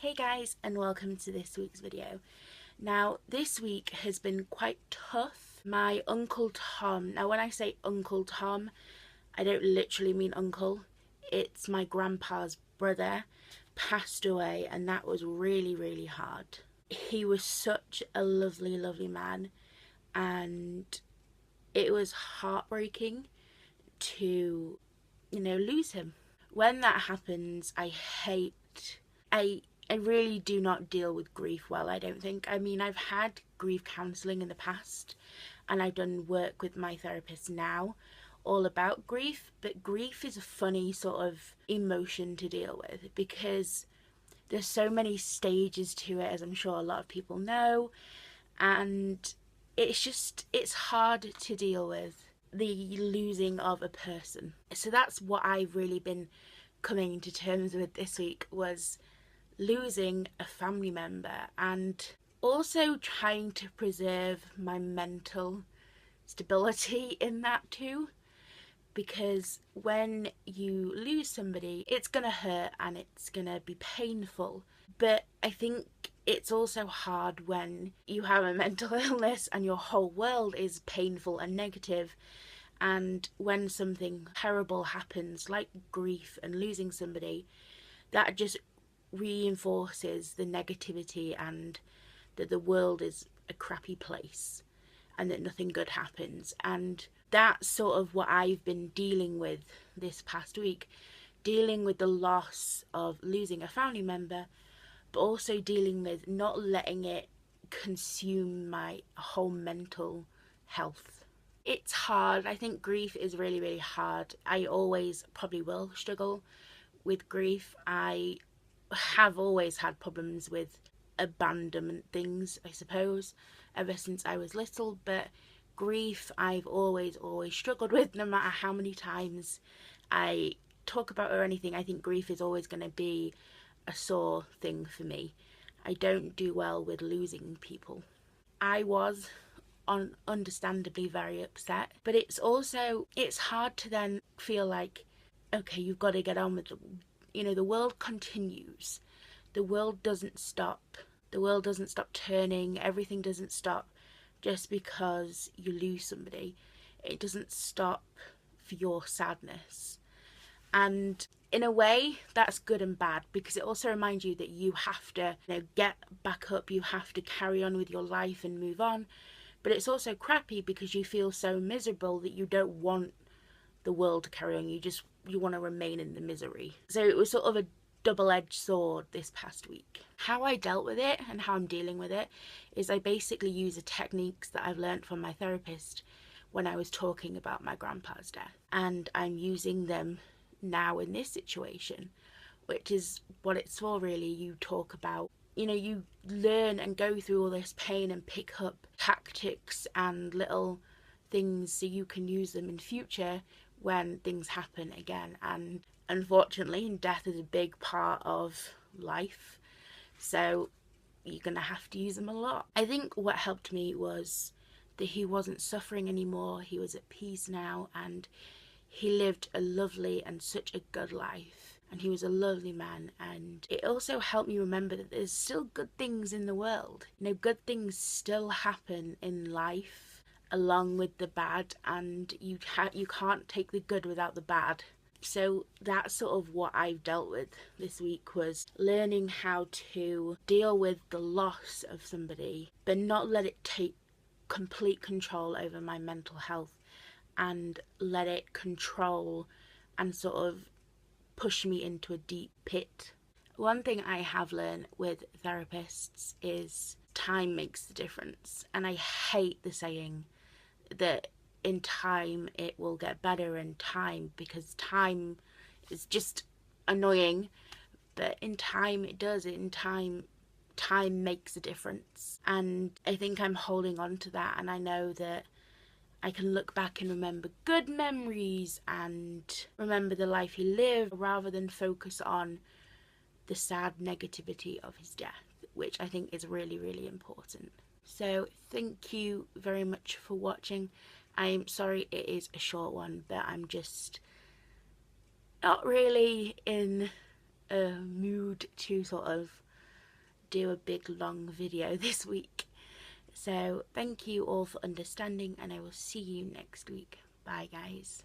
Hey guys, and welcome to this week's video. Now, this week has been quite tough. My Uncle Tom, now when I say Uncle Tom, I don't literally mean uncle. It's my grandpa's brother, passed away, and that was really, really hard. He was such a lovely, lovely man, and it was heartbreaking to, lose him. When that happens, I really do not deal with grief well, I don't think. I mean, I've had grief counselling in the past and I've done work with my therapist now all about grief, but grief is a funny sort of emotion to deal with because there's so many stages to it, as I'm sure a lot of people know, and it's hard to deal with the losing of a person. So that's what I've really been coming to terms with this week, was losing a family member and also trying to preserve my mental stability in that too, because when you lose somebody, it's gonna hurt and it's gonna be painful, but I think it's also hard when you have a mental illness and your whole world is painful and negative, and when something terrible happens like grief and losing somebody, that just reinforces the negativity and that the world is a crappy place and that nothing good happens. And that's sort of what I've been dealing with this past week, dealing with the loss of losing a family member, but also dealing with not letting it consume my whole mental health. It's hard. I think grief is really, really hard. I always probably will struggle with grief. I have always had problems with abandonment things, I suppose, ever since I was little, but grief I've always struggled with. No matter how many times I talk about it or anything, I think grief is always going to be a sore thing for me. I don't do well with losing people. I was understandably very upset, but it's hard to then feel like, okay, you've got to get on with the world continues. The world doesn't stop. The world doesn't stop turning. Everything doesn't stop just because you lose somebody. It doesn't stop for your sadness. And in a way, that's good and bad, because it also reminds you that you have to, get back up. You have to carry on with your life and move on. But it's also crappy because you feel so miserable that you don't want the world to carry on. You want to remain in the misery. So it was sort of a double-edged sword this past week. How I dealt with it and how I'm dealing with it is I basically use the techniques that I've learned from my therapist when I was talking about my grandpa's death, and I'm using them now in this situation, which is what it's for really. You talk about, you learn and go through all this pain and pick up tactics and little things so you can use them in future when things happen again. And unfortunately, death is a big part of life, so you're gonna have to use them a lot. I think what helped me was that he wasn't suffering anymore. He was at peace now, and he lived a lovely and such a good life, and he was a lovely man. And it also helped me remember that there's still good things in the world. Good things still happen in life along with the bad, and you can't take the good without the bad. So that's sort of what I've dealt with this week, was learning how to deal with the loss of somebody but not let it take complete control over my mental health and let it control and sort of push me into a deep pit. One thing I have learned with therapists is time makes the difference, and I hate the saying that in time it will get better in time, because time is just annoying, but in time it does. Time makes a difference, and I think I'm holding on to that, and I know that I can look back and remember good memories and remember the life he lived, rather than focus on the sad negativity of his death, which I think is really, really important. So thank you very much for watching. I'm sorry it is a short one, but I'm just not really in a mood to sort of do a big long video this week. So thank you all for understanding, and I will see you next week. Bye guys.